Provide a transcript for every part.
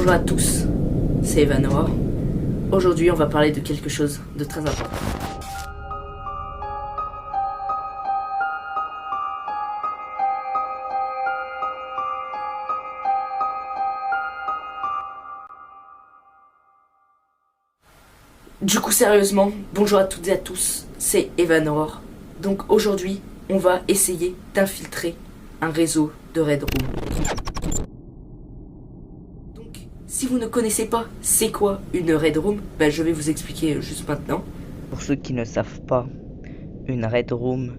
Bonjour à tous, c'est Evanor. Aujourd'hui, on va parler de quelque chose de très important. Du coup, sérieusement, bonjour à toutes et à tous, c'est Evanor. Donc aujourd'hui, on va essayer d'infiltrer un réseau de Red Room. Donc, si vous ne connaissez pas c'est quoi une Red Room, je vais vous expliquer juste maintenant. Pour ceux qui ne savent pas, une Red Room,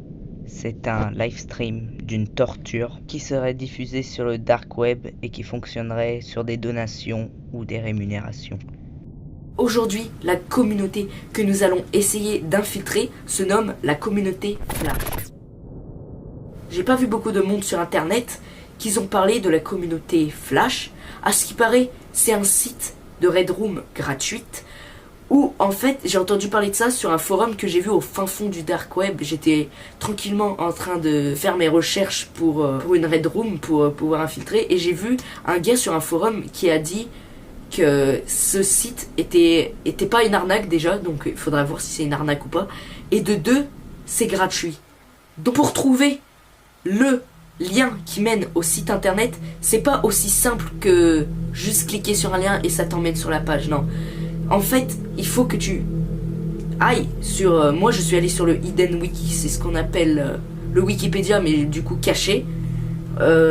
c'est un live stream d'une torture qui serait diffusée sur le dark web et qui fonctionnerait sur des donations ou des rémunérations. Aujourd'hui, la communauté que nous allons essayer d'infiltrer se nomme la communauté Flash. J'ai pas vu beaucoup de monde sur internet qui ont parlé de la communauté Flash. À ce qui paraît, c'est un site de Red Room gratuite où en fait j'ai entendu parler de ça sur un forum que j'ai vu au fin fond du dark web. J'étais tranquillement en train de faire mes recherches pour une Red Room pour pouvoir infiltrer et j'ai vu un gars sur un forum qui a dit que ce site était pas une arnaque déjà, donc il faudra voir si c'est une arnaque ou pas, et de deux, c'est gratuit. Donc pour trouver le lien qui mène au site internet, c'est pas aussi simple que juste cliquer sur un lien et ça t'emmène sur la page, non. En fait, il faut que tu ailles sur... moi je suis allé sur le Hidden Wiki, c'est ce qu'on appelle le Wikipédia, mais du coup caché.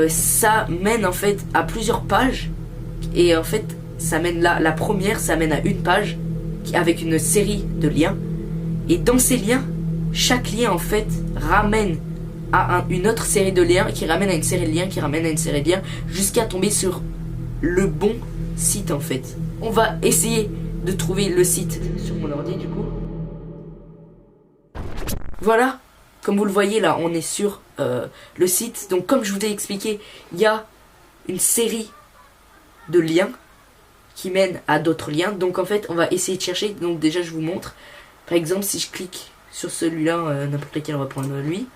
Ça mène en fait à plusieurs pages, et en fait ça mène là, la première, ça mène à une page avec une série de liens. Et dans ces liens, chaque lien en fait ramène à une autre série de liens, qui ramène à une série de liens, qui ramène à une série de liens, jusqu'à tomber sur le bon site en fait. On va essayer de trouver le site sur mon ordi du coup. Voilà, comme vous le voyez là, on est sur le site. Donc comme je vous ai expliqué, il y a une série de liens qui mène à d'autres liens. Donc en fait on va essayer de chercher. Donc déjà je vous montre. Par exemple si je clique sur celui-là, n'importe lequel, on va prendre lui.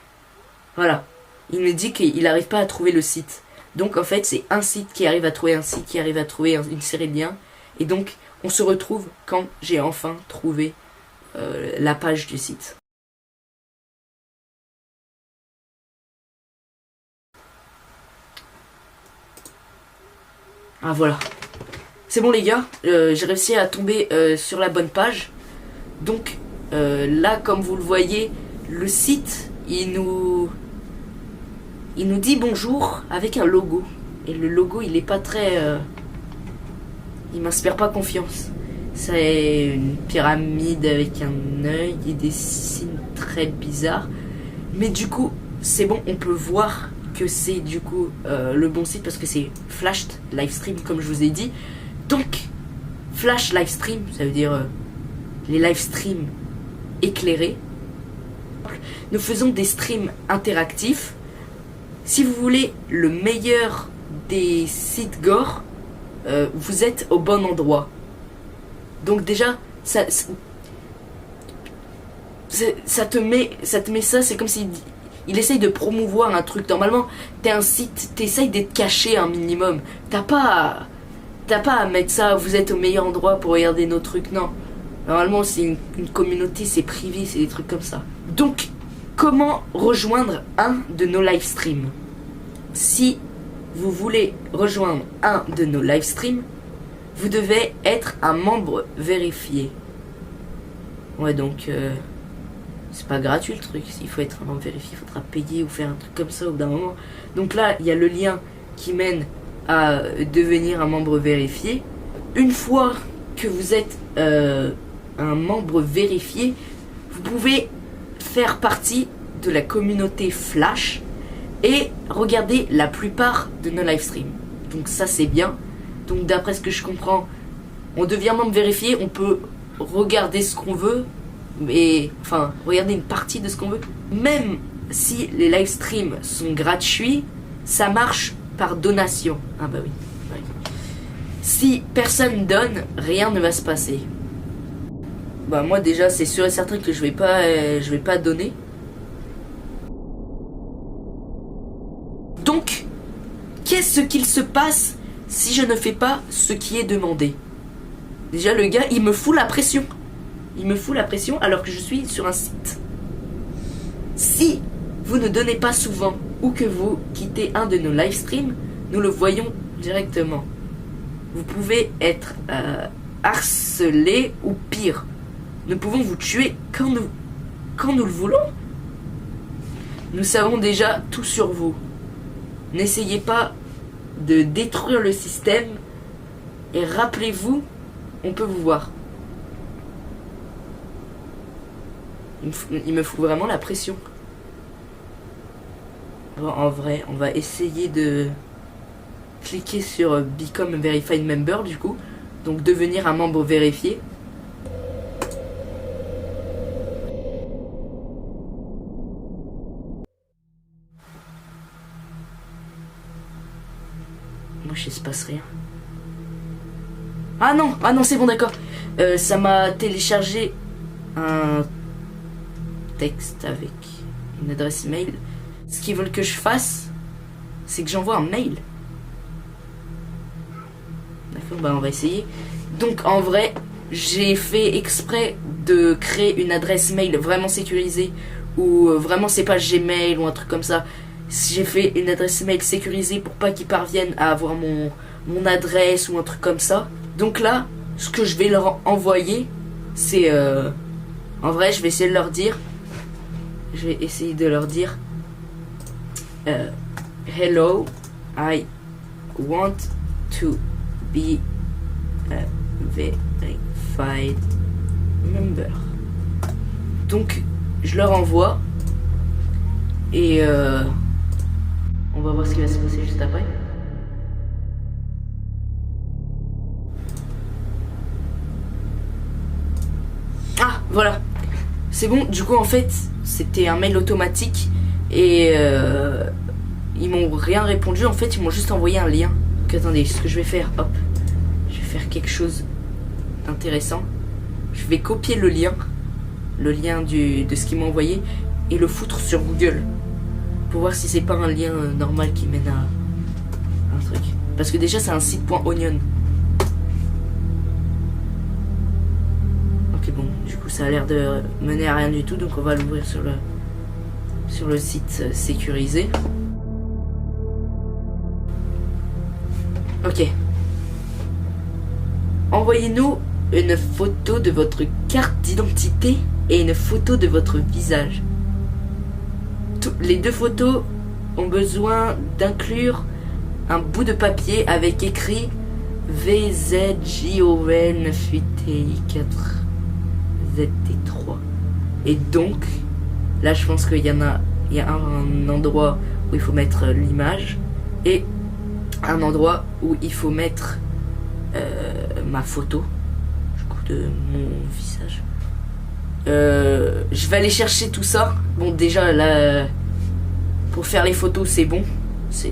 Voilà, il me dit qu'il n'arrive pas à trouver le site. Donc en fait c'est un site qui arrive à trouver un site qui arrive à trouver une série de liens. Et donc on se retrouve quand j'ai enfin trouvé la page du site. Ah voilà. C'est bon les gars, j'ai réussi à tomber sur la bonne page. Donc là comme vous le voyez, le site il nous dit bonjour avec un logo. Et le logo il est pas très... il m'inspire pas confiance. C'est une pyramide avec un œil et des signes très bizarres. Mais du coup c'est bon, on peut voir que c'est du coup le bon site parce que c'est Flash Livestream comme je vous ai dit. Donc, Flash Livestream, ça veut dire les livestreams éclairés. Nous faisons des streams interactifs. Si vous voulez le meilleur des sites gore, vous êtes au bon endroit. Donc déjà, ça te met ça, c'est comme si il essaye de promouvoir un truc. Normalement, t'es un site, t'essayes d'être caché un minimum. T'as pas à mettre ça, vous êtes au meilleur endroit pour regarder nos trucs, non. Normalement, c'est une communauté, c'est privé, c'est des trucs comme ça. Donc, comment rejoindre un de nos live streams? Si vous voulez rejoindre un de nos live streams, vous devez être un membre vérifié. Ouais, donc, c'est pas gratuit le truc. S'il faut être un membre vérifié, il faudra payer ou faire un truc comme ça au bout d'un moment. Donc là, il y a le lien qui mène à devenir un membre vérifié. Une fois que vous êtes un membre vérifié, vous pouvez faire partie de la communauté Flash et regarder la plupart de nos live streams. Donc ça c'est bien. Donc d'après ce que je comprends, on devient membre vérifié, on peut regarder ce qu'on veut, mais enfin regarder une partie de ce qu'on veut. Même si les live streams sont gratuits, ça marche par donation. Ah bah oui. Ouais. Si personne donne, rien ne va se passer. Bah moi déjà c'est sûr et certain que je vais pas donner. Donc qu'est-ce qu'il se passe si je ne fais pas ce qui est demandé. Déjà, le gars, il me fout la pression. Il me fout la pression alors que je suis sur un site. Si vous ne donnez pas souvent ou que vous quittez un de nos live streams, nous le voyons directement. Vous pouvez être harcelé ou pire. Nous pouvons vous tuer quand nous le voulons. Nous savons déjà tout sur vous. N'essayez pas de détruire le système et rappelez-vous, on peut vous voir. Il me fout vraiment la pression. Bon, en vrai, on va essayer de cliquer sur Become a Verified Member du coup. Donc devenir un membre vérifié. Moi je sais se passe rien. Ah non, c'est bon d'accord. Ça m'a téléchargé un texte avec une adresse email. Ce qu'ils veulent que je fasse, c'est que j'envoie un mail. D'accord, bah on va essayer. Donc en vrai, j'ai fait exprès de créer une adresse mail vraiment sécurisée ou vraiment c'est pas Gmail ou un truc comme ça. J'ai fait une adresse mail sécurisée pour pas qu'ils parviennent à avoir mon adresse ou un truc comme ça. Donc là, ce que je vais leur envoyer, c'est en vrai, je vais essayer de leur dire. Je vais essayer de leur dire hello, I want to be a verified member. Donc je leur envoie et on va voir ce qui va se passer juste après. Ah voilà, c'est bon. Du coup en fait c'était un mail automatique et ils m'ont rien répondu. En fait ils m'ont juste envoyé un lien. Donc attendez, ce que je vais faire, hop, je vais faire quelque chose d'intéressant. Je vais copier le lien de ce qu'ils m'ont envoyé et le foutre sur Google pour voir si c'est pas un lien normal qui mène à un truc. Parce que déjà c'est un site .onion. Ok bon, du coup ça a l'air de mener à rien du tout, donc on va l'ouvrir sur le site sécurisé. Ok. Envoyez-nous une photo de votre carte d'identité et une photo de votre visage. Les deux photos ont besoin d'inclure un bout de papier avec écrit VZJON8TI4ZT3. Et donc, là je pense qu'il y a un endroit où il faut mettre l'image et un endroit où il faut mettre ma photo du coup de mon visage. Je vais aller chercher tout ça. Bon déjà là pour faire les photos c'est bon, je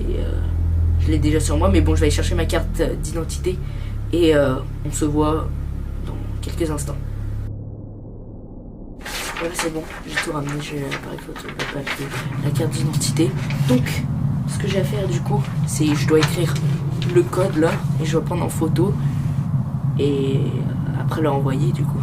l'ai déjà sur moi, mais bon je vais aller chercher ma carte d'identité et on se voit dans quelques instants. Voilà c'est bon, j'ai tout ramené, j'ai l'appareil photo, le papier, la carte d'identité. Donc ce que j'ai à faire du coup c'est je dois écrire le code là et je dois prendre en photo et après l'envoyer du coup.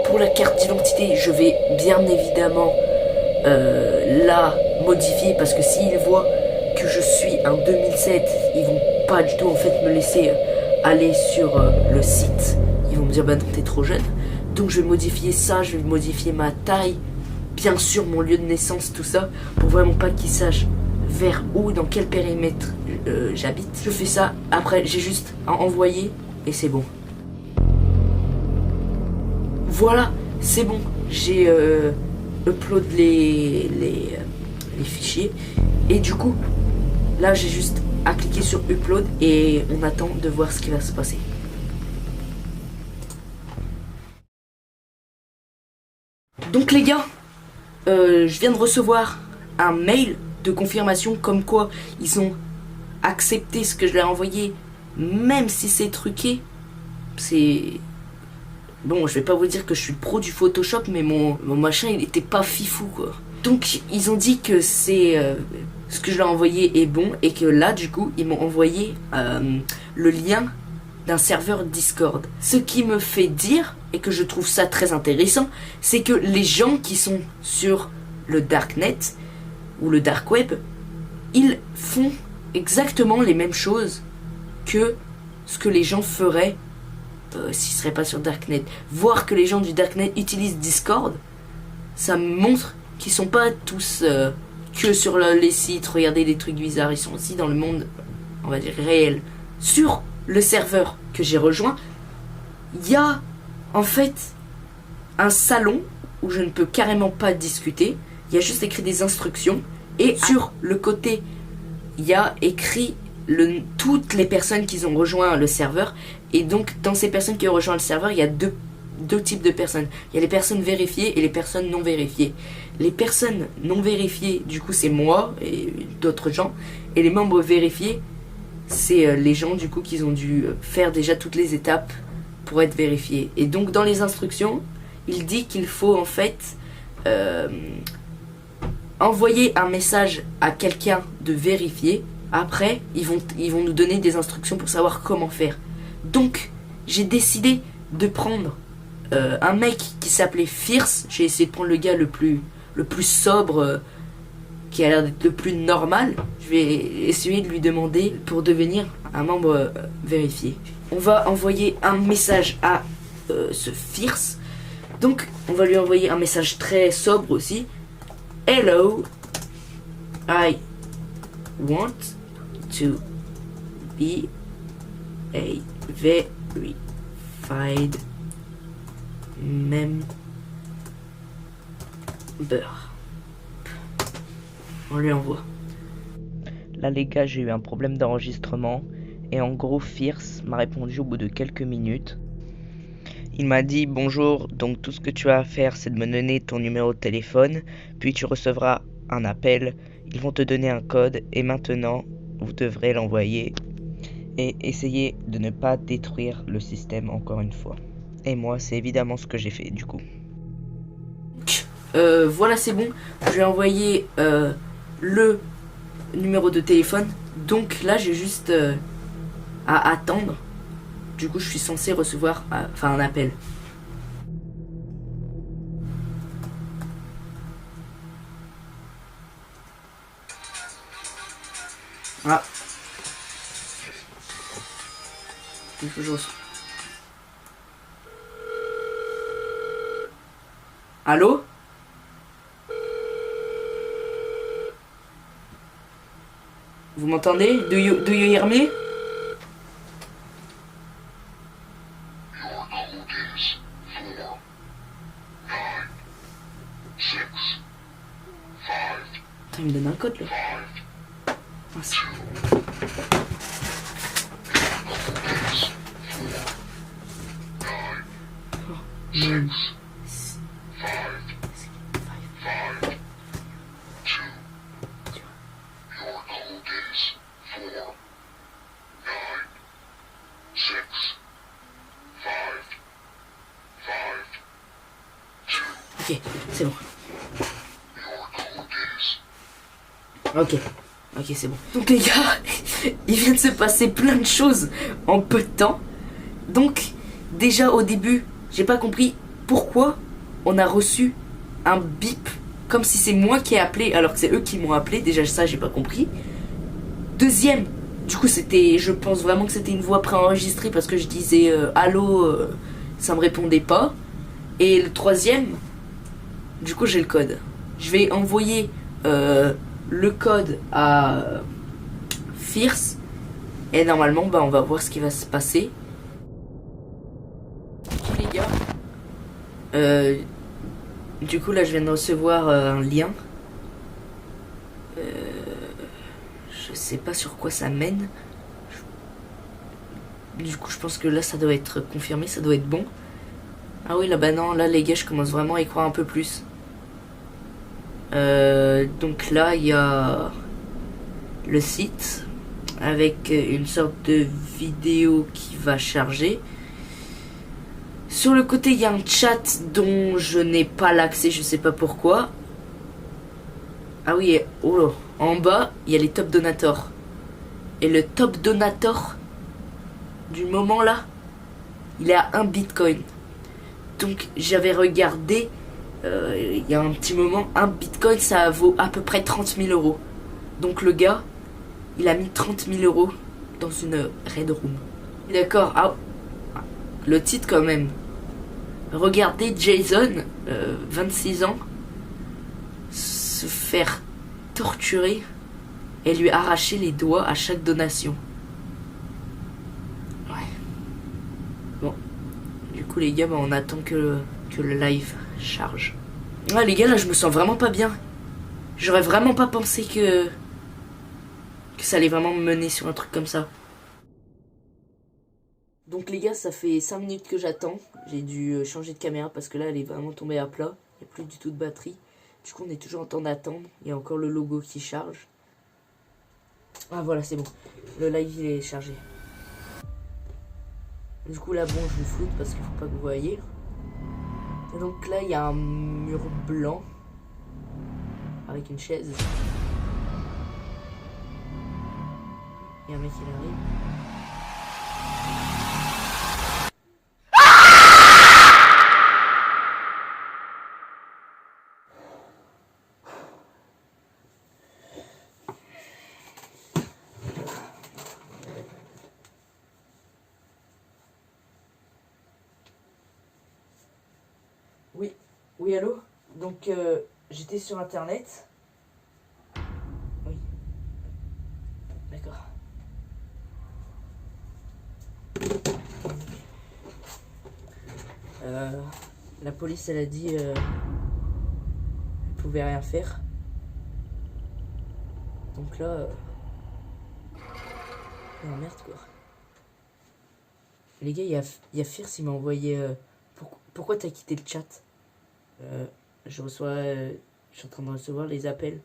Pour la carte d'identité, je vais bien évidemment la modifier parce que s'ils voient que je suis un 2007, ils vont pas du tout en fait me laisser aller sur le site. Ils vont me dire bah non t'es trop jeune. Donc je vais modifier ça, je vais modifier ma taille, bien sûr mon lieu de naissance, tout ça, pour vraiment pas qu'ils sachent vers où, dans quel périmètre j'habite. Je fais ça, après j'ai juste à envoyer et c'est bon. Voilà, c'est bon, j'ai upload les fichiers et du coup, là j'ai juste à cliquer sur upload et on attend de voir ce qui va se passer. Donc les gars, je viens de recevoir un mail de confirmation comme quoi ils ont accepté ce que je leur ai envoyé, même si c'est truqué. C'est... Bon, je vais pas vous dire que je suis pro du Photoshop, mais mon machin, il était pas fifou, quoi. Donc, ils ont dit que c'est... ce que je leur ai envoyé est bon, et que là, du coup, ils m'ont envoyé le lien d'un serveur Discord. Ce qui me fait dire, et que je trouve ça très intéressant, c'est que les gens qui sont sur le Darknet, ou le Dark Web, ils font exactement les mêmes choses que ce que les gens feraient s'ils seraient pas sur Darknet. Voir que les gens du Darknet utilisent Discord, ça me montre qu'ils sont pas tous que sur les sites, regarder des trucs bizarres, ils sont aussi dans le monde, on va dire, réel. Sur le serveur que j'ai rejoint, il y a en fait un salon où je ne peux carrément pas discuter, il y a juste écrit des instructions, et sur le côté, il y a écrit toutes les personnes qui ont rejoint le serveur. Et donc dans ces personnes qui ont rejoint le serveur, il y a deux types de personnes. Il y a les personnes vérifiées et les personnes non vérifiées. Les personnes non vérifiées, du coup, c'est moi et d'autres gens. Et les membres vérifiés, c'est les gens, du coup, qui ont dû faire déjà toutes les étapes pour être vérifiés. Et donc dans les instructions, il dit qu'il faut en fait envoyer un message à quelqu'un de vérifié. Après, ils vont nous donner des instructions pour savoir comment faire. Donc, j'ai décidé de prendre un mec qui s'appelait Fierce. J'ai essayé de prendre le gars le plus sobre, qui a l'air d'être le plus normal. Je vais essayer de lui demander pour devenir un membre vérifié. On va envoyer un message à ce Fierce. Donc, on va lui envoyer un message très sobre aussi. Hello, I want to be a verified member. On lui envoie. Là les gars, j'ai eu un problème d'enregistrement et en gros Fierce m'a répondu au bout de quelques minutes. Il m'a dit bonjour, donc tout ce que tu as à faire c'est de me donner ton numéro de téléphone, puis tu recevras un appel, ils vont te donner un code et maintenant vous devrez l'envoyer et essayer de ne pas détruire le système encore une fois. Et moi c'est évidemment ce que j'ai fait du coup. Voilà, c'est bon, je vais envoyer le numéro de téléphone, donc là j'ai juste à attendre. Du coup, je suis censé recevoir un appel. Ah. Il faut que je reçois. Allô? Vous m'entendez? Do you hear me? Attends, il me donne un code là. Mince. Oh, 9, 6, 5, 2. Ok, c'est bon. Ok, c'est bon. Donc les gars, il vient de se passer plein de choses en peu de temps. Donc, déjà au début, j'ai pas compris pourquoi on a reçu un bip comme si c'est moi qui ai appelé alors que c'est eux qui m'ont appelé. Déjà ça, j'ai pas compris. Deuxième, du coup c'était, je pense vraiment que c'était une voix préenregistrée parce que je disais allô, ça me répondait pas. Et le troisième, du coup j'ai le code. Je vais envoyer le code à Fierce et normalement on va voir ce qui va se passer. Les gars, du coup là je viens de recevoir un lien. Je sais pas sur quoi ça mène. Du coup je pense que là ça doit être confirmé, ça doit être bon. Ah oui, là, bah non, là, les gars, je commence vraiment à y croire un peu plus. Donc là, il y a le site avec une sorte de vidéo qui va charger. Sur le côté, il y a un chat dont je n'ai pas l'accès, je sais pas pourquoi. Ah oui, oh là, en bas, il y a les top donators. Et le top donator du moment là, il est à 1 bitcoin. Donc j'avais regardé, il y a un petit moment, 1 bitcoin ça vaut à peu près 30 000 euros. Donc le gars, il a mis 30 000 euros dans une Red Room. D'accord, ah, le titre quand même. Regardez Jason, 26 ans, se faire torturer et lui arracher les doigts à chaque donation. Ouais. Bon. Du coup les gars, bah, on attend que le live charge. Ouais les gars, là je me sens vraiment pas bien. J'aurais vraiment pas pensé que ça allait vraiment me mener sur un truc comme ça. Donc les gars, ça fait 5 minutes que j'attends. J'ai dû changer de caméra parce que là elle est vraiment tombée à plat. Il n'y a plus du tout de batterie. Du coup on est toujours en temps d'attendre. Il y a encore le logo qui charge. Ah voilà, c'est bon. Le live il est chargé. Du coup là bon, je vous floute parce qu'il faut pas que vous voyez. Et donc là il y a un mur blanc avec une chaise. Il y a un mec qui arrive. Oui, oui, allô? Donc, j'étais sur internet. Oui. D'accord. La police, elle a dit elle pouvait rien faire. Donc là, oh merde quoi. Les gars, il y a Fierce, il m'a envoyé. Pourquoi t'as quitté le chat? Je suis en train de recevoir les appels.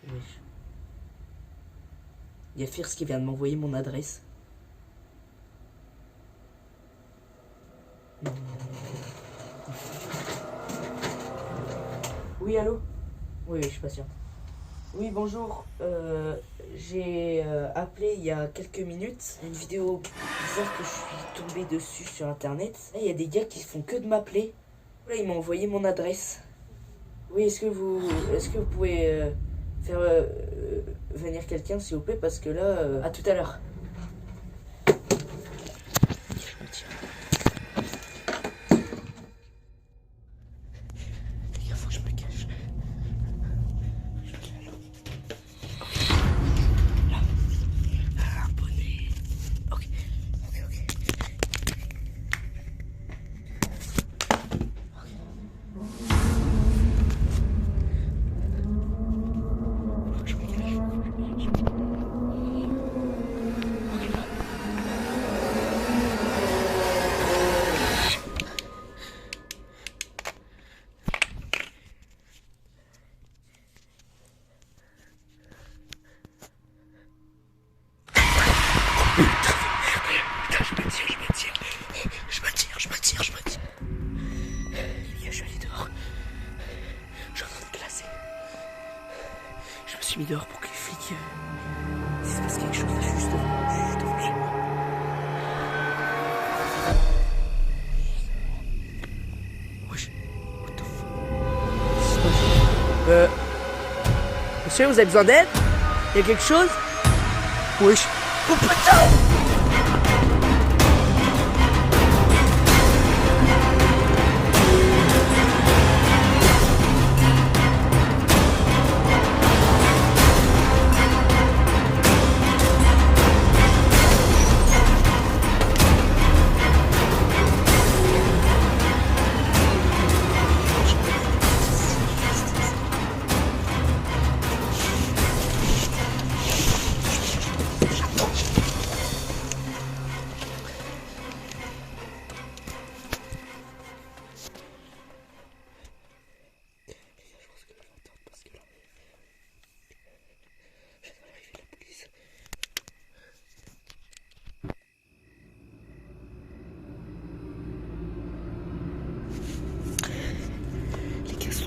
Wesh. Il y a Fierce qui vient de m'envoyer mon adresse. Oui, allô? Oui, je suis patient. Oui, bonjour. J'ai appelé il y a quelques minutes. Une vidéo bizarre que je suis tombé dessus sur internet. Là, il y a des gars qui font que de m'appeler. Là, ils m'ont envoyé mon adresse. Oui, est-ce que vous pouvez faire venir quelqu'un, s'il vous plaît? Parce que là, à tout à l'heure. Je suis mis dehors pour que les flics s'il se passe quelque chose juste devant chez moi. Wesh, what the fuck? Monsieur, vous avez besoin d'aide? Il y a quelque chose? Wesh. Oh putain!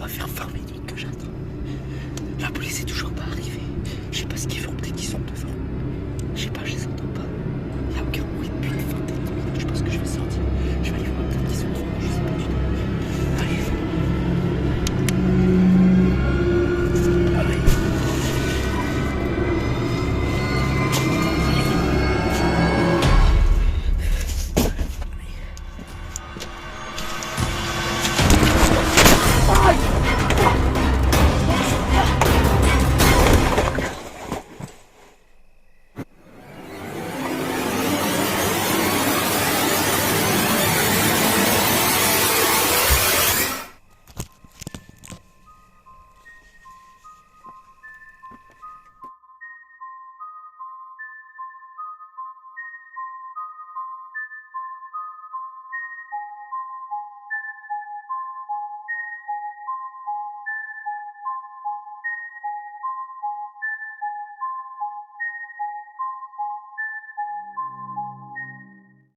va faire 20 minutes que j'attends.